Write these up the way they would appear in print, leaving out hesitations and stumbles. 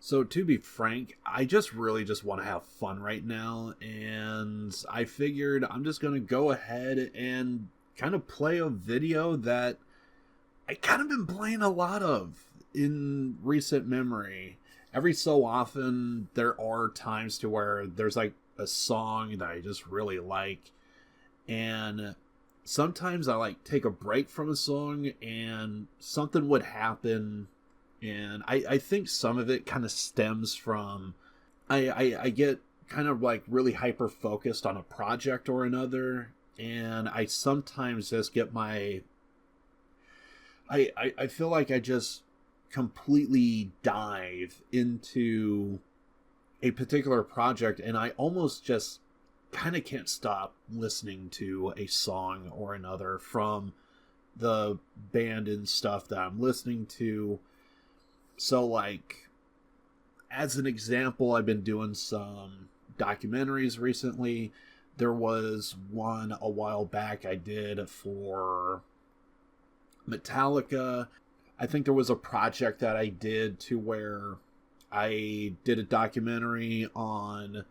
So to be frank, I just really just want to have fun right now, and I figured I'm just gonna go ahead and kind of play a video that I kind of been playing a lot of in recent memory. Every so often, there are times to where there's like a song that I just really like, and sometimes I like take a break from a song, and something would happen, and I think some of it kind of stems from I get kind of like really hyper focused on a project or another, and I sometimes just get my I feel like I just completely dive into a particular project, and I almost just kind of can't stop listening to a song or another from the band and stuff that I'm listening to. So, like, as an example, I've been doing some documentaries recently. There was one a while back I did for Metallica. I think there was a project that I did to where I did a documentary on,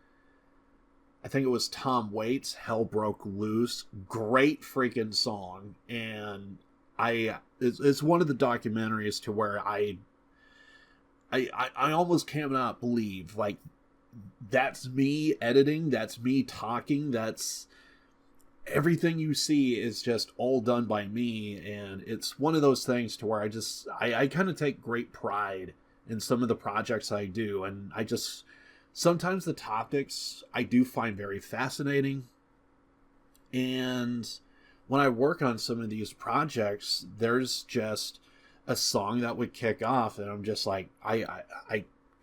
I think it was Tom Waits' Hell Broke Loose. Great freaking song. And it's one of the documentaries to where I almost cannot believe, like, that's me editing, that's me talking, that's everything you see is just all done by me. And it's one of those things to where I kind of take great pride in some of the projects I do, and I just sometimes the topics I do find very fascinating. And when I work on some of these projects, there's just a song that would kick off, and I'm just like, I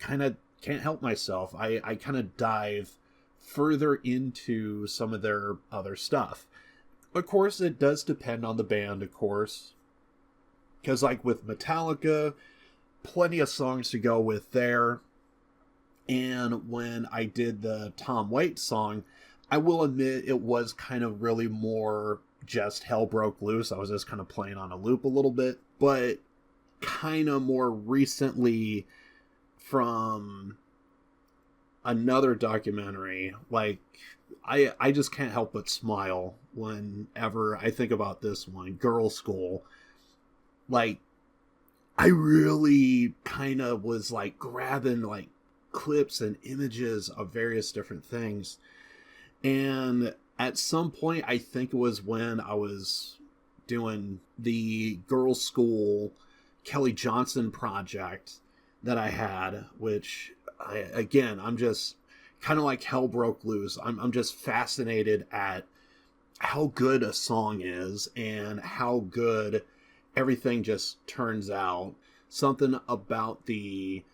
kind of can't help myself. I kind of dive further into some of their other stuff. Of course, it does depend on the band, of course. Because, like, with Metallica, plenty of songs to go with there. And when I did the Tom Waits song, I will admit it was kind of really more just Hell Broke Loose. I was just kind of playing on a loop a little bit. But kind of more recently, from another documentary, like, I just can't help but smile whenever I think about this one, Girl School. Like, I really kind of was like grabbing like clips and images of various different things. And at some point, I think it was when I was doing the Girl School Kelly Johnson project that I had, which I'm just kind of like Hell Broke Loose. I'm just fascinated at how good a song is and how good everything just turns out. Something about the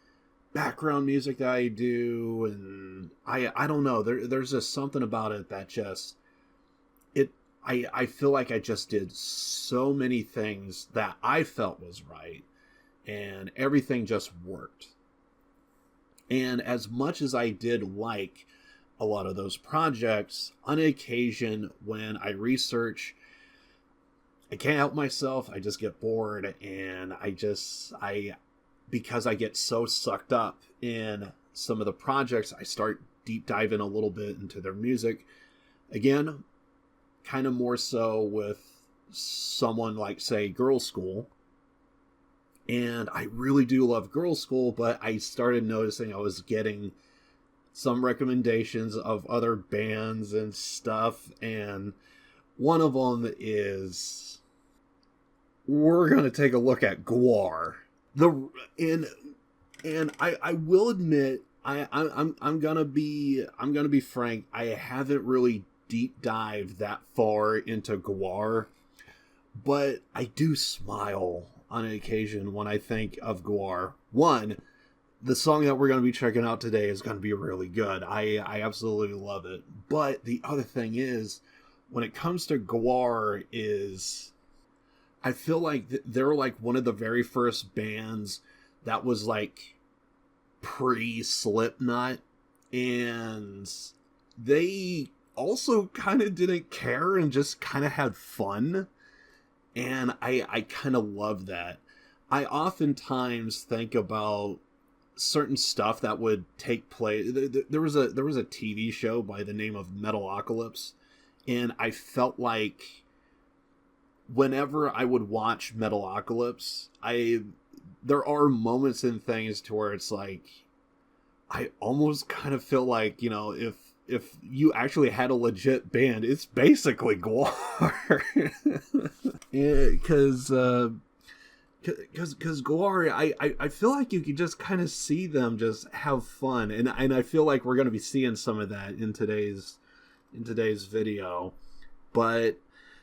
background music that I do, and I don't know, there's just something about it that just I feel like I just did so many things that I felt was right, and everything just worked. And as much as I did like a lot of those projects, on occasion when I research, I can't help myself. I just get bored, and because I get so sucked up in some of the projects, I start deep diving a little bit into their music. Again, kind of more so with someone like, say, Girl School. And I really do love Girl School, but I started noticing I was getting some recommendations of other bands and stuff, and one of them is, we're going to take a look at Gwar. And I will admit, I'm gonna be frank, I haven't really deep dived that far into Gwar, but I do smile on an occasion when I think of Gwar. One, the song that we're going to be checking out today is going to be really good. I absolutely love it. But the other thing is, when it comes to Gwar, is I feel like they're like one of the very first bands that was like pre-Slipknot, and they also kind of didn't care and just kind of had fun. And I kind of love that. I oftentimes think about certain stuff that would take place. There was a TV show by the name of Metalocalypse, and I felt like whenever I would watch Metalocalypse, there are moments and things to where it's like I almost kind of feel like, you know, if you actually had a legit band, it's basically Gwar. Because Gwar, I feel like you could just kind of see them just have fun, and I feel like we're going to be seeing some of that in today's video. But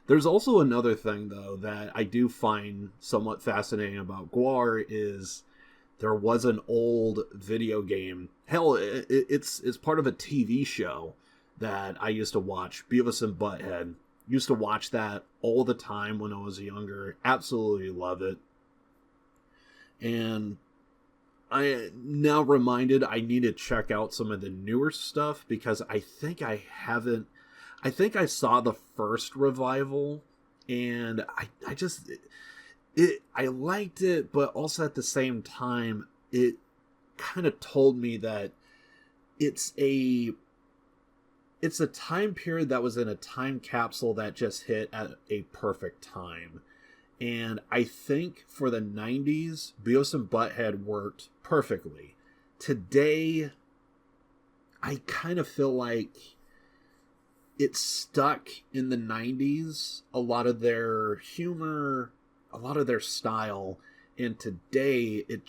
there's also another thing, though, that I do find somewhat fascinating about Gwar is there was an old video game. Hell, it's part of a TV show that I used to watch, Beavis and Butthead. Used to watch that all the time when I was younger. Absolutely love it. And I now reminded I need to check out some of the newer stuff because I think I saw the first revival and I just I liked it, but also at the same time it kind of told me that it's a time period that was in a time capsule that just hit at a perfect time. And I think for the 90s, Beavis and Butthead worked perfectly. Today, I kind of feel like it's stuck in the 90s. A lot of their humor, a lot of their style. And today, it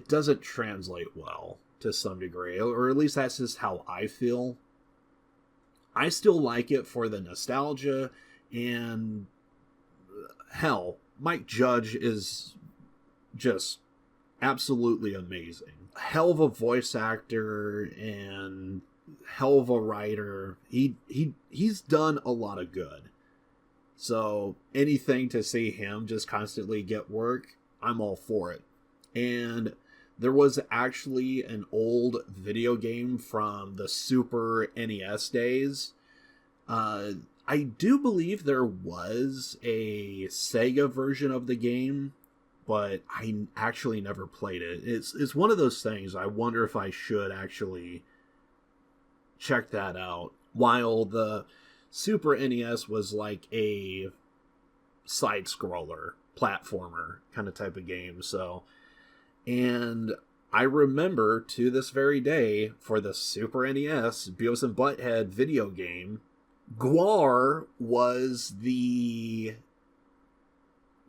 doesn't translate well to some degree. Or at least that's just how I feel. I still like it for the nostalgia, and hell, Mike Judge is just absolutely amazing. Hell of a voice actor and hell of a writer. He's done a lot of good. So anything to see him just constantly get work, I'm all for it. And there was actually an old video game from the Super NES days. I do believe there was a Sega version of the game, but I actually never played it. It's one of those things. I wonder if I should actually check that out. While the Super NES was like a side-scroller, platformer kind of type of game. So, and I remember to this very day for the Super NES Beavis and Butthead video game, Gwar was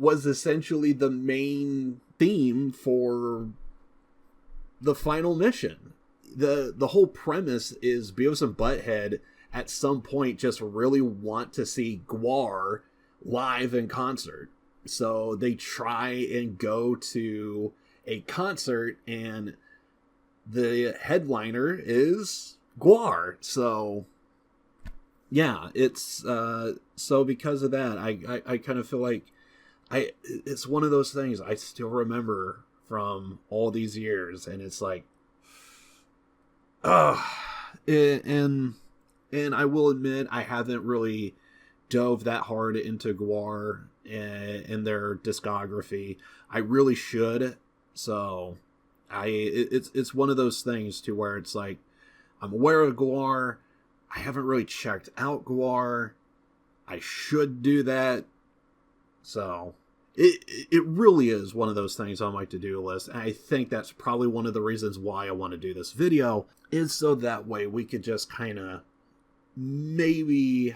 essentially the main theme for the final mission. The whole premise is Beavis and Butthead at some point just really want to see Gwar live in concert. So they try and go to a concert, and the headliner is Gwar. So yeah, it's so because of that, I kind of feel like it's one of those things I still remember from all these years, and it's like, and I will admit I haven't really dove that hard into Gwar and their discography. I really should. So it's one of those things to where it's like I'm aware of Gwar. I haven't really checked out Gwar. I should do that. So it really is one of those things on my to-do list. And I think that's probably one of the reasons why I want to do this video, is so that way we could just kind of maybe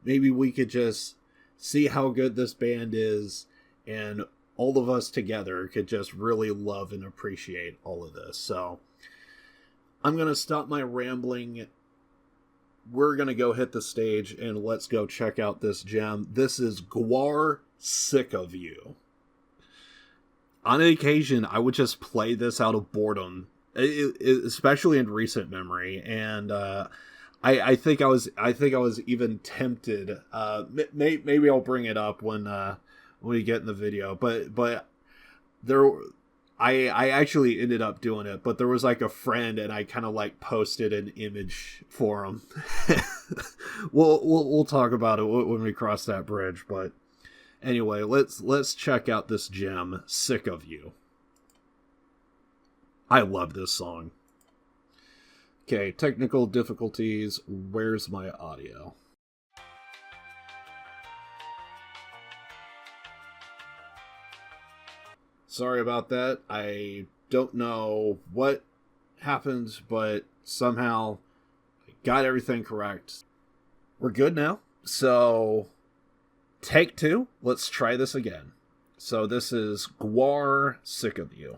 we could just see how good this band is, and all of us together could just really love and appreciate all of this. So I'm going to stop my rambling. We're going to go hit the stage and let's go check out this gem. This is Gwar, Sick of You. On occasion, I would just play this out of boredom, especially in recent memory. And I think I was even tempted. Maybe I'll bring it up when we get in the video. But there, I actually ended up doing it. But there was like a friend, and I kind of like posted an image for him. We'll talk about it when we cross that bridge. But anyway, let's check out this gem, Sick of You. I love this song. Okay, technical difficulties. Where's my audio? Sorry about that. I don't know what happened, but somehow I got everything correct. We're good now. So, take 2. Let's try this again. So this is Gwar, Sick of You.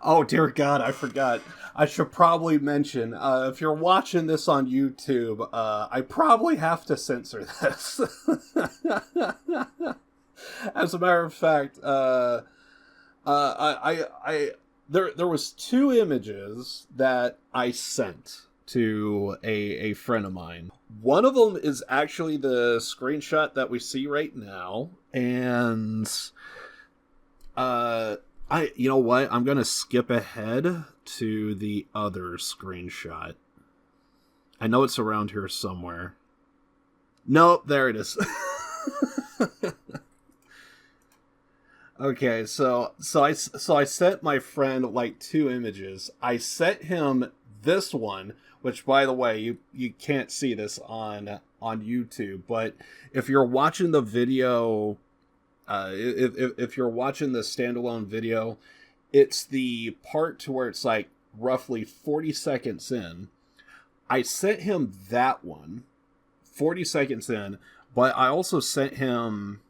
Oh, dear God, I forgot. I should probably mention, if you're watching this on YouTube, I probably have to censor this. As a matter of fact, there was 2 images that I sent to a friend of mine. One of them is actually the screenshot that we see right now, and you know what? I'm going to skip ahead to the other screenshot. I know it's around here somewhere. Nope, there it is. Okay, so I sent my friend like 2 images. I sent him this one, which, by the way, you can't see this on YouTube, but if you're watching the video, if you're watching the standalone video, it's the part to where it's like roughly 40 seconds in. I sent him that one, 40 seconds in, but I also sent him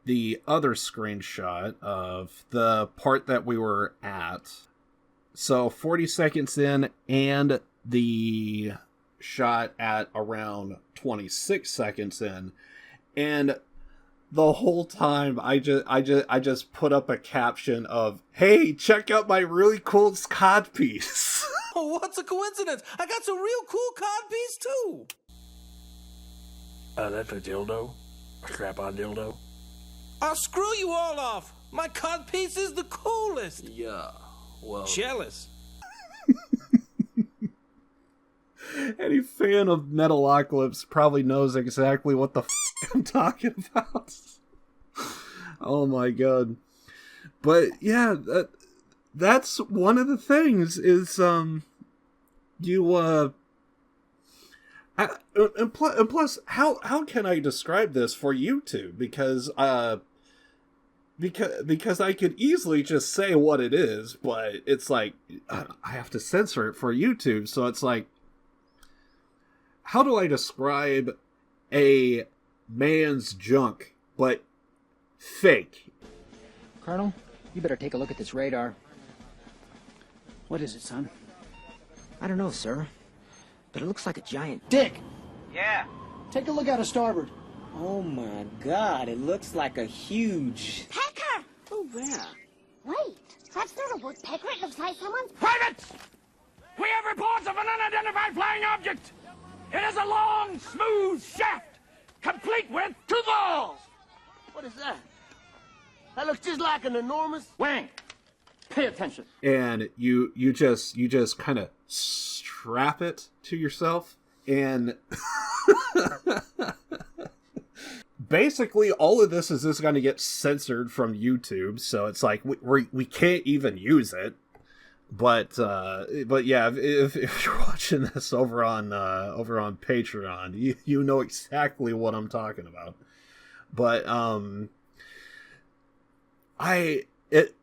the other screenshot of the part that we were at. So 40 seconds in, and the shot at around 26 seconds in. And the whole time I just put up a caption of, "Hey, check out my really cool cod piece." Oh, what's a coincidence? I got some real cool cod piece too. That's a dildo? A strap-on dildo? I'll screw you all off. My cod piece is the coolest. Yeah, well... Jealous. Any fan of Metalocalypse probably knows exactly what the I'm talking about. Oh my God. But yeah, that's one of the things is, and plus, how can I describe this for YouTube? Because I could easily just say what it is, but it's like, I have to censor it for YouTube, so it's like, how do I describe a man's junk, but fake? Colonel, you better take a look at this radar. What is it, son? I don't know, sir, but it looks like a giant... Dick! Yeah. Take a look out of starboard. Oh my God, it looks like a huge... Pecker! Oh, yeah. Wait, that's not a woodpecker. It looks like someone's... Privates! We have reports of an unidentified flying object. It is a long, smooth shaft, complete with 2 balls. What is that? That looks just like an enormous... Wang, pay attention. And you just kind of strap it to yourself, and basically all of this is just going to get censored from YouTube, so it's like we can't even use it. But yeah, if you're watching this over on Patreon, you know exactly what I'm talking about. But it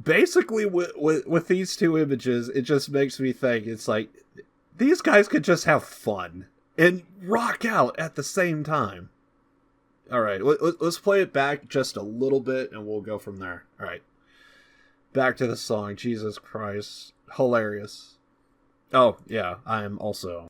basically with these 2 images, it just makes me think it's like these guys could just have fun and rock out at the same time. All right, let's play it back just a little bit, and we'll go from there. All right. Back to the song. Jesus Christ. Hilarious. Oh, yeah, I am also...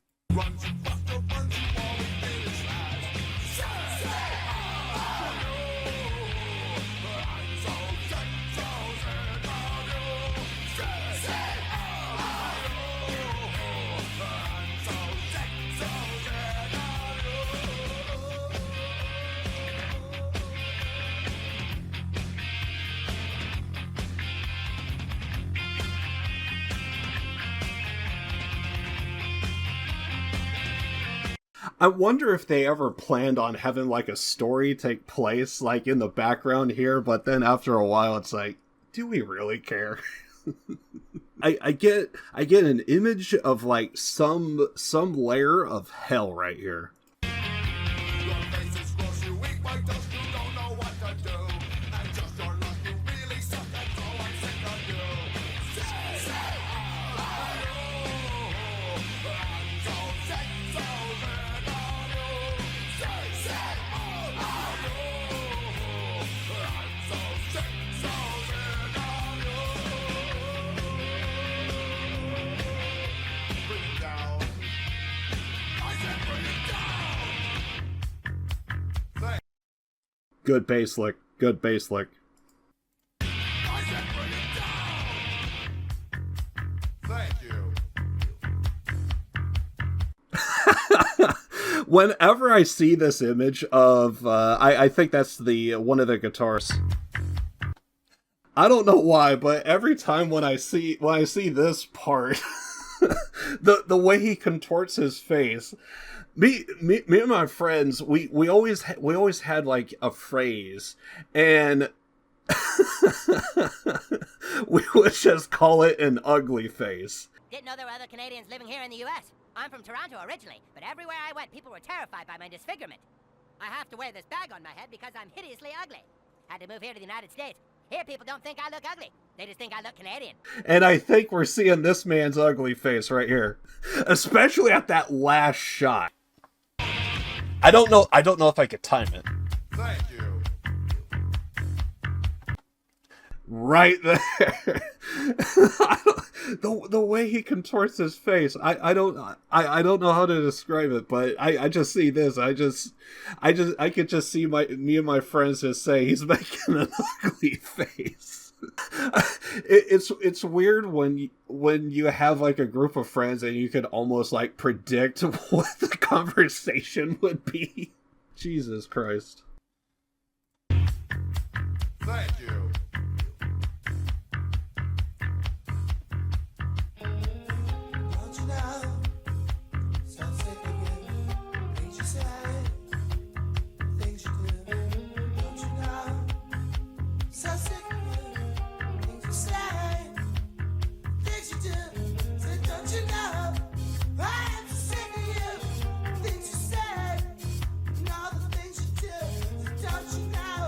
I wonder if they ever planned on having like a story take place like in the background here, but then after a while it's like, do we really care? I get an image of like some layer of hell right here. Good bass lick. Good bass lick. Thank you. Whenever I see this image of, I think that's the one of the guitars. I don't know why, but every time when I see this part, the way he contorts his face. Me and my friends, we always had like a phrase, and we would just call it an ugly face. Didn't know there were other Canadians living here in the U.S. I'm from Toronto originally, but everywhere I went, people were terrified by my disfigurement. I have to wear this bag on my head because I'm hideously ugly. Had to move here to the United States. Here, people don't think I look ugly. They just think I look Canadian. And I think we're seeing this man's ugly face right here, especially at that last shot. I don't know if I could time it. Thank you. Right there. The way he contorts his face, I don't know how to describe it, but I just see this. I could just see me and my friends just say he's making an ugly face. It's weird when you have like a group of friends and you can almost like predict what the conversation would be. Jesus Christ. Thank you. Don't you know? So sick of you. Things you say, things you do. Don't you know? So sick of you. Things you say, things you do. So don't you know? I'm so sick of you. Things you say, and all the things you do. So don't you know?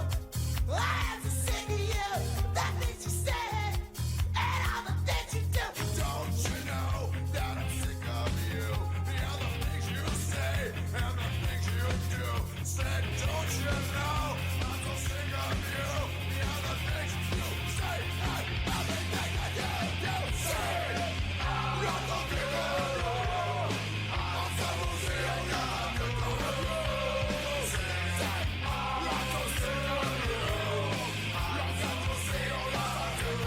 I'm so sick of you. The things you say, and all the things you do. Don't you know that I'm sick of you? The other things you say, and the things you do. Said, don't you know? I'm so sick of you. The other things you say, and everything I do, you say. I'm so sick of you. I'm so sick of you. I'm so sick of you.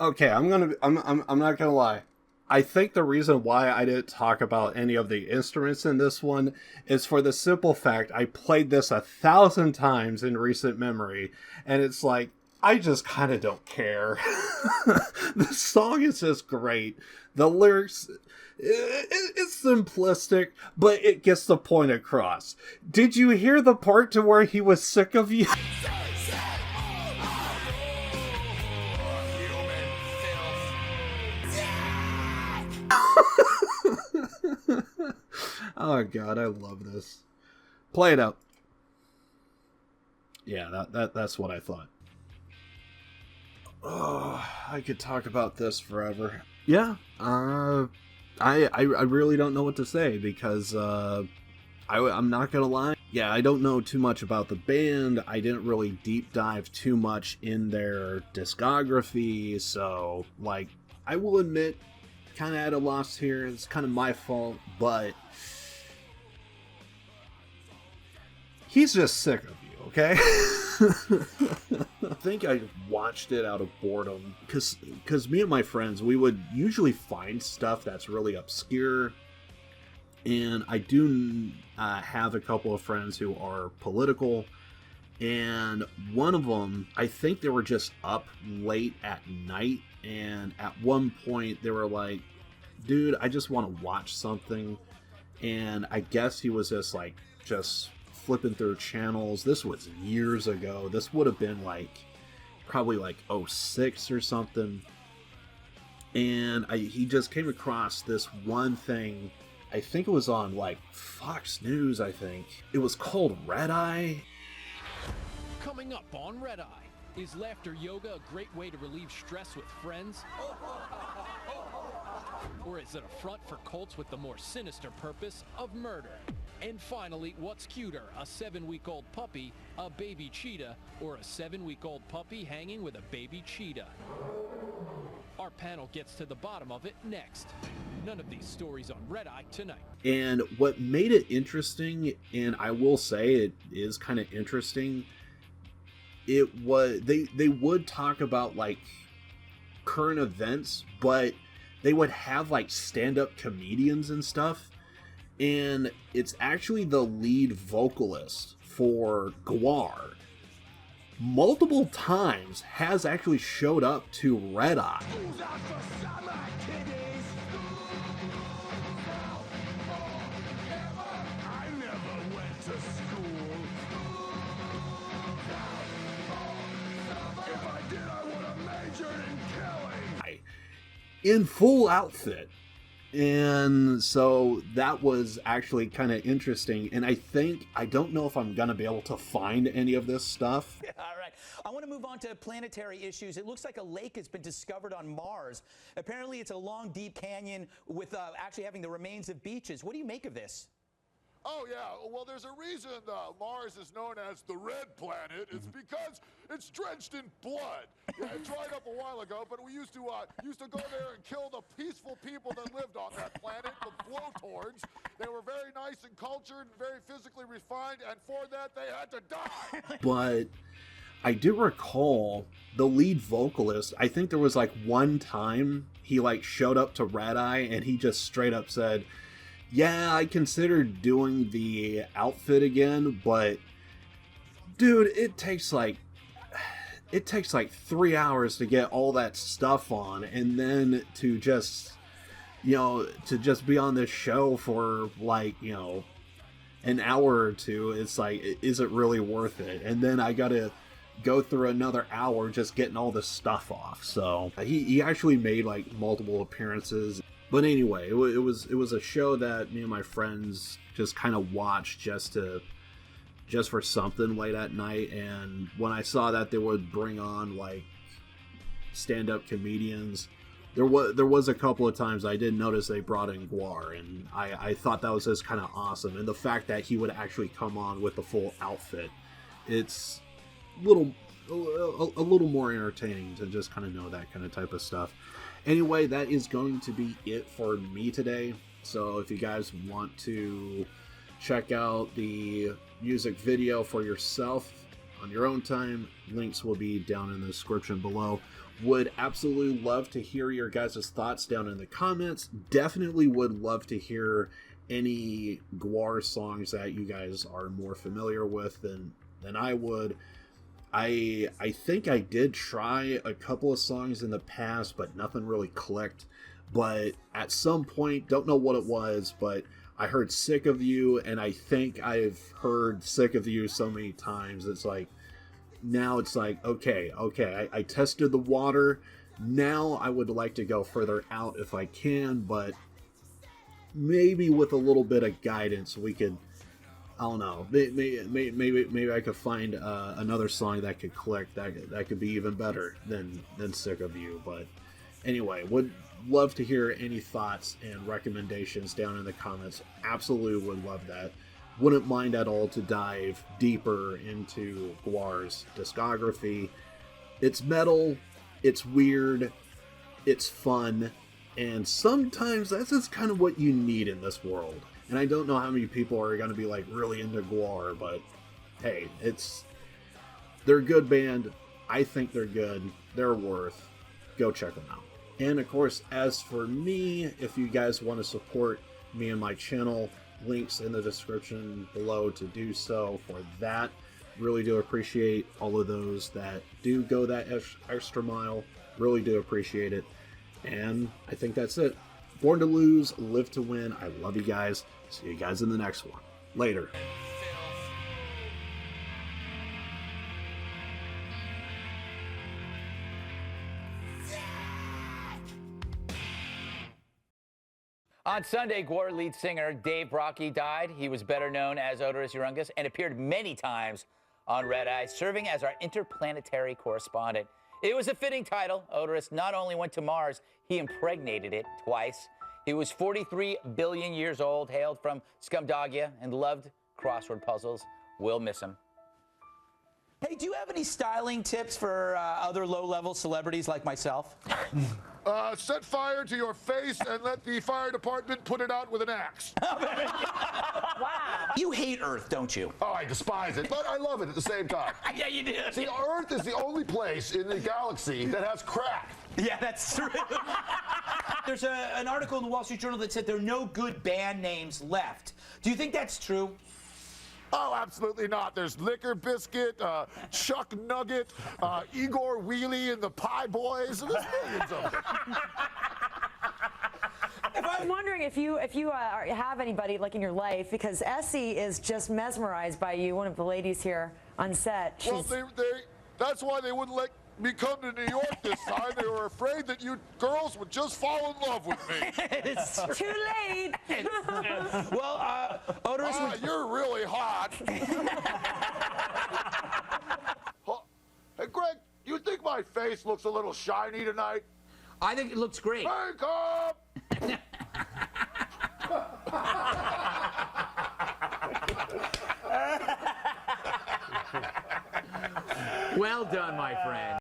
Okay, I'm not gonna lie. I think the reason why I didn't talk about any of the instruments in this one is for the simple fact I played this 1,000 times in recent memory, and it's like, I just kind of don't care. The song is just great. The lyrics, it's simplistic, but it gets the point across. Did you hear the part to where he was sick of you? Oh god, I love this. Play it out. Yeah, that's what I thought. Oh, I could talk about this forever. Yeah, I really don't know what to say because I'm not gonna lie, yeah, I don't know too much about the band. I didn't really deep dive too much in their discography, so, like, I will admit, kind of at a loss here. It's kind of my fault, but he's just sick of you, okay? I think I watched it out of boredom, because me and my friends, we would usually find stuff that's really obscure. And I do have a couple of friends who are political, and one of them, I think they were just up late at night, and at one point they were like, dude, I just want to watch something. And I guess he was just flipping through channels. This was years ago. This would have been probably '06 or something. And he just came across this one thing. I think it was on Fox News, I think. It was called Red Eye. Coming up on Red Eye, is laughter yoga a great way to relieve stress with friends? Or is it a front for cults with the more sinister purpose of murder? And finally, what's cuter, a 7-week-old puppy, a baby cheetah, or a 7-week-old puppy hanging with a baby cheetah? Our panel gets to the bottom of it next. None of these stories on Red Eye tonight. And what made it interesting, and I will say it is kind of interesting, it was they would talk about current events, but they would have stand-up comedians and stuff. And it's actually the lead vocalist for Gwar. Multiple times has actually showed up to Red Eye. In full outfit. And so that was actually kind of interesting. And I don't know if I'm going to be able to find any of this stuff. All right. I want to move on to planetary issues. It looks like a lake has been discovered on Mars. Apparently, it's a long, deep canyon with actually having the remains of beaches. What do you make of this? Oh, yeah. Well, there's a reason Mars is known as the red planet. It's because it's drenched in blood. Yeah, it dried up a while ago, but we used to go there and kill the peaceful people that lived on that planet, the blowtords. They were very nice and cultured and very physically refined, and for that, they had to die. But I do recall the lead vocalist, I think there was one time he showed up to Red Eye and he just straight up said, yeah, I considered doing the outfit again, but dude, it takes 3 hours to get all that stuff on, and then to just be on this show for an hour or two, it's is it really worth it? And then I gotta go through another hour just getting all this stuff off. So he actually made multiple appearances. But anyway, it was a show that me and my friends just kind of watched just for something late at night. And when I saw that they would bring on stand-up comedians, there was a couple of times I did notice they brought in Gwar, and I thought that was just kind of awesome. And the fact that he would actually come on with the full outfit, it's a little more entertaining to just kind of know that kind of type of stuff. Anyway, that is going to be it for me today. So if you guys want to check out the music video for yourself on your own time, links will be down in the description below. Would absolutely love to hear your guys' thoughts down in the comments. Definitely would love to hear any Gwar songs that you guys are more familiar with than I would. I think I did try a couple of songs in the past, but nothing really clicked. But at some point, don't know what it was, but I heard Sick of You, and I think I've heard Sick of You so many times, now it's okay, I tested the water. Now I would like to go further out if I can, but maybe with a little bit of guidance we could, I don't know, maybe I could find another song that could click, that could be even better than Sick of You. But anyway, would love to hear any thoughts and recommendations down in the comments. Absolutely would love that. wouldn't mind at all to dive deeper into Gwar's discography. It's metal, it's weird, it's fun, and sometimes that's just kind of what you need in this world. And I don't know how many people are going to be like really into Gwar, but hey, they're a good band. I think they're good. They're worth. Go check them out. And of course, as for me, if you guys want to support me and my channel, links in the description below to do so for that. Really do appreciate all of those that do go that extra mile. Really do appreciate it. And I think that's it. Born to lose, live to win. I love you guys. See you guys in the next one. Later. On Sunday, Gwar lead singer Dave Brockie died. He was better known as Oderus Urungus and appeared many times on Red Eye, serving as our interplanetary correspondent. It was a fitting title. Oderus not only went to Mars, he impregnated it twice. He was 43 billion years old, hailed from Scumdogia, and loved crossword puzzles. We'll miss him. Hey, do you have any styling tips for other low-level celebrities like myself? Set fire to your face and let the fire department put it out with an axe. Wow. You hate Earth, don't you? Oh, I despise it, but I love it at the same time. Yeah, you do. See, Earth is the only place in the galaxy that has crack. Yeah, that's true. There's an article in the Wall Street Journal that said there are no good band names left. Do you think that's true? Oh, absolutely not. There's Liquor Biscuit, Chuck Nugget, Igor Wheelie and the Pie Boys. There's millions of them. I'm wondering if you have anybody like in your life, because Essie is just mesmerized by you, one of the ladies here on set. Well, that's why they wouldn't let me come to New York this time. They were afraid that you girls would just fall in love with me. It's too late. Well, Oderus, you're really hot. Hey, Greg, do you think my face looks a little shiny tonight? I think it looks great. Makeup! Well done, my friend.